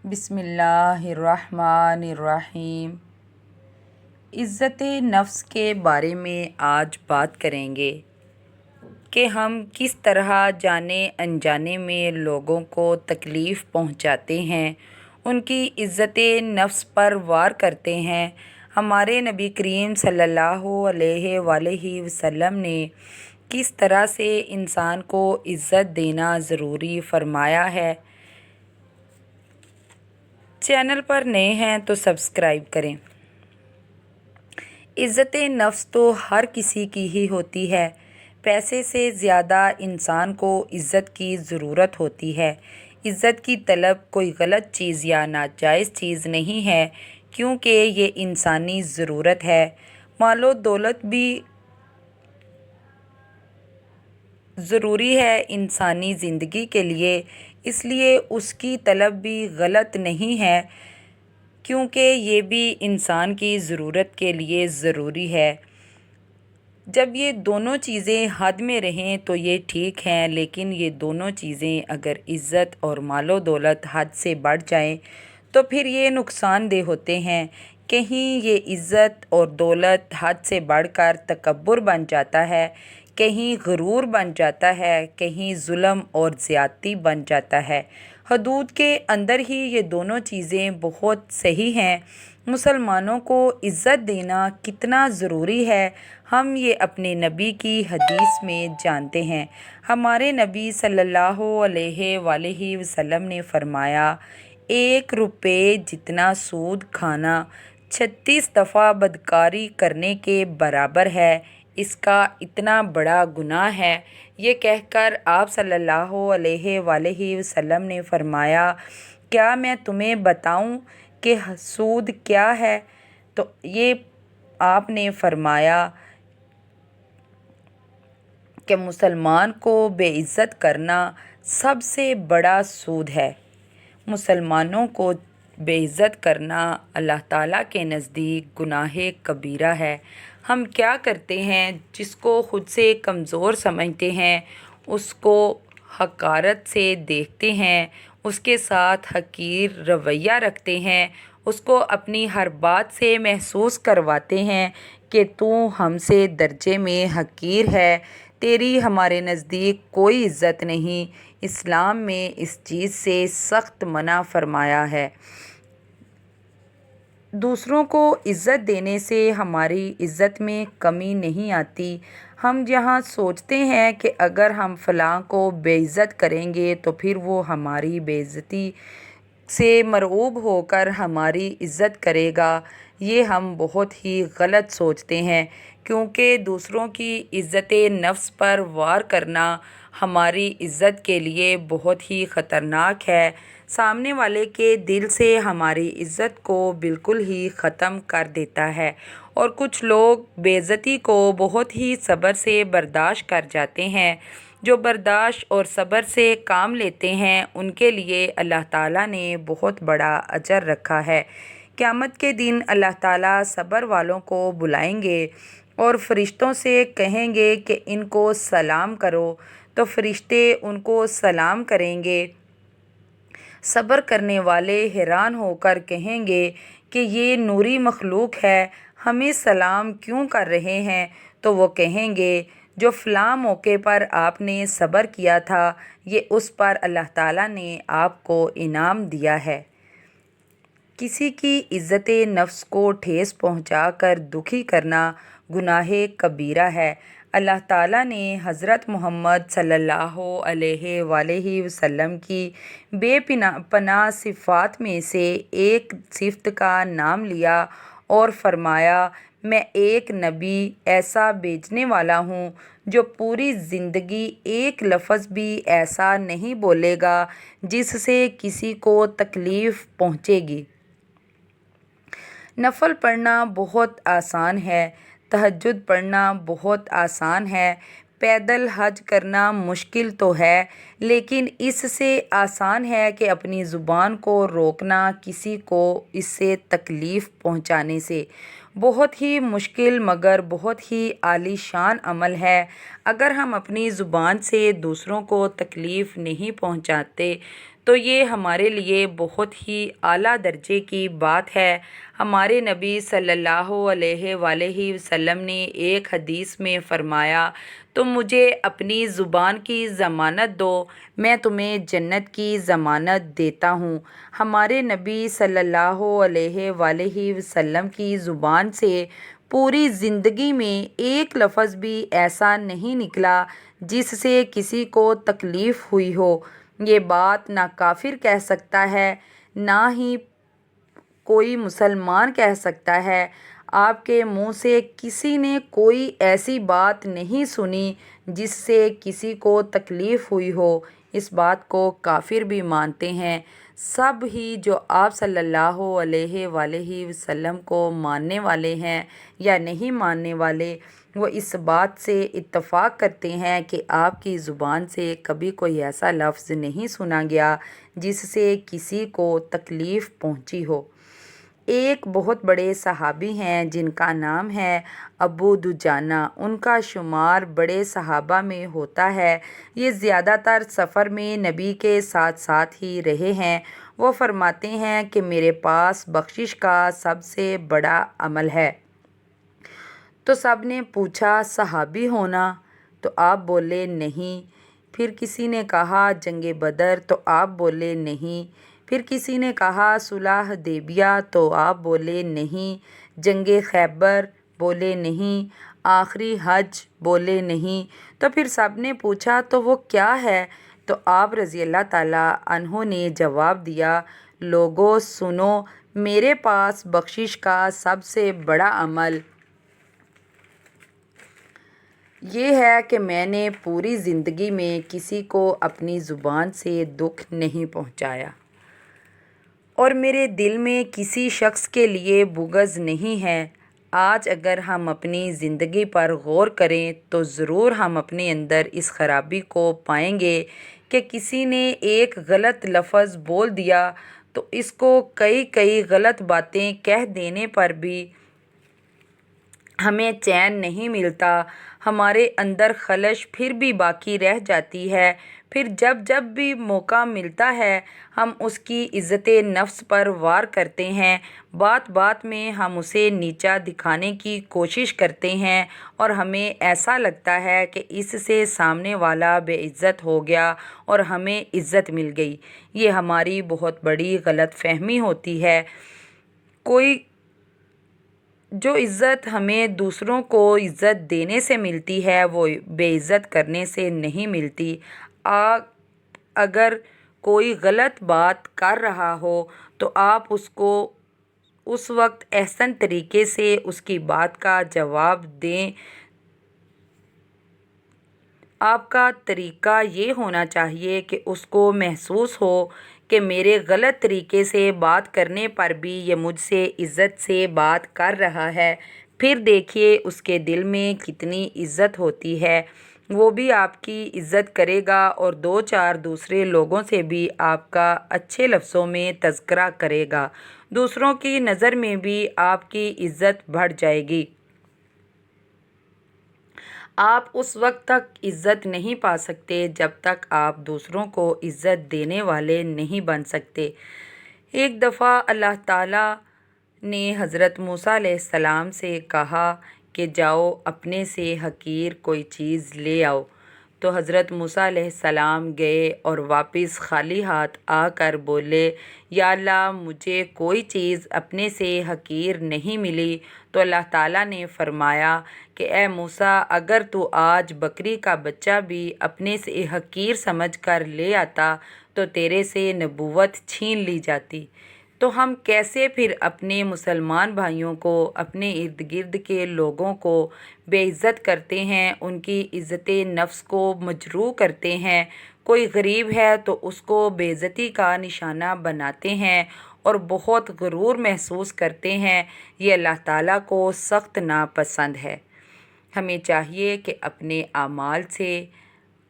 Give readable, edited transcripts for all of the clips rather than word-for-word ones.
بسم اللہ الرحمن الرحیم۔ عزت نفس کے بارے میں آج بات کریں گے کہ ہم کس طرح جانے انجانے میں لوگوں کو تکلیف پہنچاتے ہیں، ان کی عزت نفس پر وار کرتے ہیں۔ ہمارے نبی کریم صلی اللہ علیہ وآلہ وسلم نے کس طرح سے انسان کو عزت دینا ضروری فرمایا ہے۔ چینل پر نئے ہیں تو سبسکرائب کریں۔ عزت نفس تو ہر کسی کی ہی ہوتی ہے۔ پیسے سے زیادہ انسان کو عزت کی ضرورت ہوتی ہے۔ عزت کی طلب کوئی غلط چیز یا ناجائز چیز نہیں ہے، کیونکہ یہ انسانی ضرورت ہے۔ مال و دولت بھی ضروری ہے انسانی زندگی کے لیے، اس لیے اس کی طلب بھی غلط نہیں ہے، کیونکہ یہ بھی انسان کی ضرورت کے لیے ضروری ہے۔ جب یہ دونوں چیزیں حد میں رہیں تو یہ ٹھیک ہیں، لیکن یہ دونوں چیزیں اگر عزت اور مال و دولت حد سے بڑھ جائیں تو پھر یہ نقصان دہ ہوتے ہیں۔ کہیں یہ عزت اور دولت حد سے بڑھ کر تکبر بن جاتا ہے، کہیں غرور بن جاتا ہے، کہیں ظلم اور زیادتی بن جاتا ہے۔ حدود کے اندر ہی یہ دونوں چیزیں بہت صحیح ہیں۔ مسلمانوں کو عزت دینا کتنا ضروری ہے، ہم یہ اپنے نبی کی حدیث میں جانتے ہیں۔ ہمارے نبی صلی اللہ علیہ وآلہ وسلم نے فرمایا، 1 روپے جتنا سود کھانا 36 دفعہ بدکاری کرنے کے برابر ہے، اس کا اتنا بڑا گناہ ہے۔ یہ کہہ کر آپ صلی اللہ علیہ وآلہ وسلم نے فرمایا، کیا میں تمہیں بتاؤں کہ سود کیا ہے؟ تو یہ آپ نے فرمایا کہ مسلمان کو بے عزت کرنا سب سے بڑا سود ہے۔ مسلمانوں کو بے عزت کرنا اللہ تعالیٰ کے نزدیک گناہ کبیرہ ہے۔ ہم کیا کرتے ہیں؟ جس کو خود سے کمزور سمجھتے ہیں، اس کو حقارت سے دیکھتے ہیں، اس کے ساتھ حقیر رویہ رکھتے ہیں، اس کو اپنی ہر بات سے محسوس کرواتے ہیں کہ تو ہم سے درجے میں حقیر ہے، تیری ہمارے نزدیک کوئی عزت نہیں۔ اسلام میں اس چیز سے سخت منع فرمایا ہے۔ دوسروں کو عزت دینے سے ہماری عزت میں کمی نہیں آتی۔ ہم یہاں سوچتے ہیں کہ اگر ہم فلاں کو بے عزت کریں گے تو پھر وہ ہماری بے عزتی سے مرعوب ہو کر ہماری عزت کرے گا۔ یہ ہم بہت ہی غلط سوچتے ہیں، کیونکہ دوسروں کی عزت نفس پر وار کرنا ہماری عزت کے لیے بہت ہی خطرناک ہے، سامنے والے کے دل سے ہماری عزت کو بالکل ہی ختم کر دیتا ہے۔ اور کچھ لوگ بے عزتی کو بہت ہی صبر سے برداشت کر جاتے ہیں۔ جو برداشت اور صبر سے کام لیتے ہیں، ان کے لیے اللہ تعالیٰ نے بہت بڑا اجر رکھا ہے۔ قیامت کے دن اللہ تعالیٰ صبر والوں کو بلائیں گے اور فرشتوں سے کہیں گے کہ ان کو سلام کرو، تو فرشتے ان کو سلام کریں گے۔ صبر کرنے والے حیران ہو کر کہیں گے کہ یہ نوری مخلوق ہے، ہمیں سلام کیوں کر رہے ہیں؟ تو وہ کہیں گے، جو فلاں موقع پر آپ نے صبر کیا تھا، یہ اس پر اللہ تعالیٰ نے آپ کو انعام دیا ہے۔ کسی کی عزت نفس کو ٹھیس پہنچا کر دکھی کرنا گناہ کبیرہ ہے۔ اللہ تعالیٰ نے حضرت محمد صلی اللہ علیہ وآلہ وسلم کی بے پناہ صفات میں سے ایک صفت کا نام لیا اور فرمایا، میں ایک نبی ایسا بھیجنے والا ہوں جو پوری زندگی ایک لفظ بھی ایسا نہیں بولے گا جس سے کسی کو تکلیف پہنچے گی۔ نفل پڑھنا بہت آسان ہے، تہجد پڑھنا بہت آسان ہے، پیدل حج کرنا مشکل تو ہے، لیکن اس سے آسان ہے کہ اپنی زبان کو روکنا کسی کو اس سے تکلیف پہنچانے سے۔ بہت ہی مشکل مگر بہت ہی عالی شان عمل ہے۔ اگر ہم اپنی زبان سے دوسروں کو تکلیف نہیں پہنچاتے تو یہ ہمارے لیے بہت ہی اعلیٰ درجے کی بات ہے۔ ہمارے نبی صلی اللہ علیہ وآلہ وسلم نے ایک حدیث میں فرمایا، تم مجھے اپنی زبان کی ضمانت دو، میں تمہیں جنت کی ضمانت دیتا ہوں۔ ہمارے نبی صلی اللہ علیہ وآلہ وسلم کی زبان سے پوری زندگی میں ایک لفظ بھی ایسا نہیں نکلا جس سے کسی کو تکلیف ہوئی ہو۔ یہ بات نہ کافر کہہ سکتا ہے، نہ ہی کوئی مسلمان کہہ سکتا ہے۔ آپ کے منہ سے کسی نے کوئی ایسی بات نہیں سنی جس سے کسی کو تکلیف ہوئی ہو۔ اس بات کو کافر بھی مانتے ہیں۔ سب ہی جو آپ صلی اللہ علیہ وآلہ وسلم کو ماننے والے ہیں یا نہیں ماننے والے، وہ اس بات سے اتفاق کرتے ہیں کہ آپ کی زبان سے کبھی کوئی ایسا لفظ نہیں سنا گیا جس سے کسی کو تکلیف پہنچی ہو۔ ایک بہت بڑے صحابی ہیں جن کا نام ہے ابو دجانہ، ان کا شمار بڑے صحابہ میں ہوتا ہے۔ یہ زیادہ تر سفر میں نبی کے ساتھ ساتھ ہی رہے ہیں۔ وہ فرماتے ہیں کہ میرے پاس بخشش کا سب سے بڑا عمل ہے۔ تو سب نے پوچھا صحابی ہونا؟ تو آپ بولے نہیں۔ پھر کسی نے کہا جنگ بدر؟ تو آپ بولے نہیں۔ پھر کسی نے کہا صلح حدیبیہ؟ تو آپ بولے نہیں۔ جنگ خیبر؟ بولے نہیں۔ آخری حج؟ بولے نہیں۔ تو پھر سب نے پوچھا تو وہ کیا ہے؟ تو آپ رضی اللہ تعالیٰ عنہ نے جواب دیا، لوگو سنو، میرے پاس بخشش کا سب سے بڑا عمل یہ ہے کہ میں نے پوری زندگی میں کسی کو اپنی زبان سے دکھ نہیں پہنچایا، اور میرے دل میں کسی شخص کے لیے بغض نہیں ہے۔ آج اگر ہم اپنی زندگی پر غور کریں تو ضرور ہم اپنے اندر اس خرابی کو پائیں گے کہ کسی نے ایک غلط لفظ بول دیا تو اس کو کئی غلط باتیں کہہ دینے پر بھی ہمیں چین نہیں ملتا، ہمارے اندر خلش پھر بھی باقی رہ جاتی ہے۔ پھر جب بھی موقع ملتا ہے ہم اس کی عزت نفس پر وار کرتے ہیں، بات بات میں ہم اسے نیچا دکھانے کی کوشش کرتے ہیں، اور ہمیں ایسا لگتا ہے کہ اس سے سامنے والا بے عزت ہو گیا اور ہمیں عزت مل گئی۔ یہ ہماری بہت بڑی غلط فہمی ہوتی ہے۔ کوئی جو عزت ہمیں دوسروں کو عزت دینے سے ملتی ہے وہ بے عزت کرنے سے نہیں ملتی۔ اگر کوئی غلط بات کر رہا ہو تو آپ اس کو اس وقت احسن طریقے سے اس کی بات کا جواب دیں۔ آپ کا طریقہ یہ ہونا چاہیے کہ اس کو محسوس ہو کہ میرے غلط طریقے سے بات کرنے پر بھی یہ مجھ سے عزت سے بات کر رہا ہے۔ پھر دیکھیے اس کے دل میں کتنی عزت ہوتی ہے، وہ بھی آپ کی عزت کرے گا اور دو چار دوسرے لوگوں سے بھی آپ کا اچھے لفظوں میں تذکرہ کرے گا، دوسروں کی نظر میں بھی آپ کی عزت بڑھ جائے گی۔ آپ اس وقت تک عزت نہیں پا سکتے جب تک آپ دوسروں کو عزت دینے والے نہیں بن سکتے۔ ایک دفعہ اللہ تعالیٰ نے حضرت موسیٰ علیہ السلام سے کہا کہ جاؤ اپنے سے حقیر کوئی چیز لے آؤ۔ تو حضرت موسیٰ علیہ السلام گئے اور واپس خالی ہاتھ آ کر بولے، یا اللہ مجھے کوئی چیز اپنے سے حقیر نہیں ملی۔ تو اللہ تعالیٰ نے فرمایا کہ اے موسیٰ، اگر تو آج بکری کا بچہ بھی اپنے سے حقیر سمجھ کر لے آتا تو تیرے سے نبوت چھین لی جاتی۔ تو ہم کیسے پھر اپنے مسلمان بھائیوں کو، اپنے ارد گرد کے لوگوں کو بے عزت کرتے ہیں، ان کی عزت نفس کو مجروح کرتے ہیں۔ کوئی غریب ہے تو اس کو بے عزتی کا نشانہ بناتے ہیں اور بہت غرور محسوس کرتے ہیں۔ یہ اللہ تعالیٰ کو سخت ناپسند ہے۔ ہمیں چاہیے کہ اپنے اعمال سے،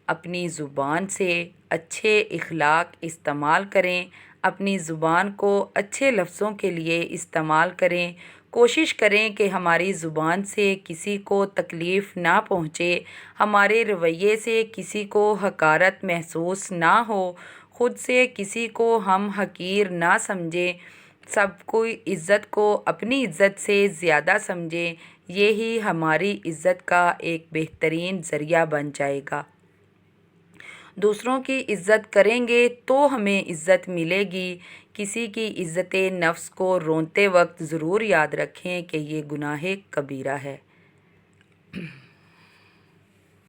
اپنی زبان سے اچھے اخلاق استعمال کریں، اپنی زبان کو اچھے لفظوں کے لیے استعمال کریں، کوشش کریں کہ ہماری زبان سے کسی کو تکلیف نہ پہنچے، ہمارے رویے سے کسی کو حقارت محسوس نہ ہو۔ خود سے کسی کو ہم حقیر نہ سمجھیں، سب کوئی عزت کو اپنی عزت سے زیادہ سمجھیں، یہی ہماری عزت کا ایک بہترین ذریعہ بن جائے گا۔ دوسروں کی عزت کریں گے تو ہمیں عزت ملے گی۔ کسی کی عزت نفس کو روتے وقت ضرور یاد رکھیں کہ یہ گناہ کبیرہ ہے۔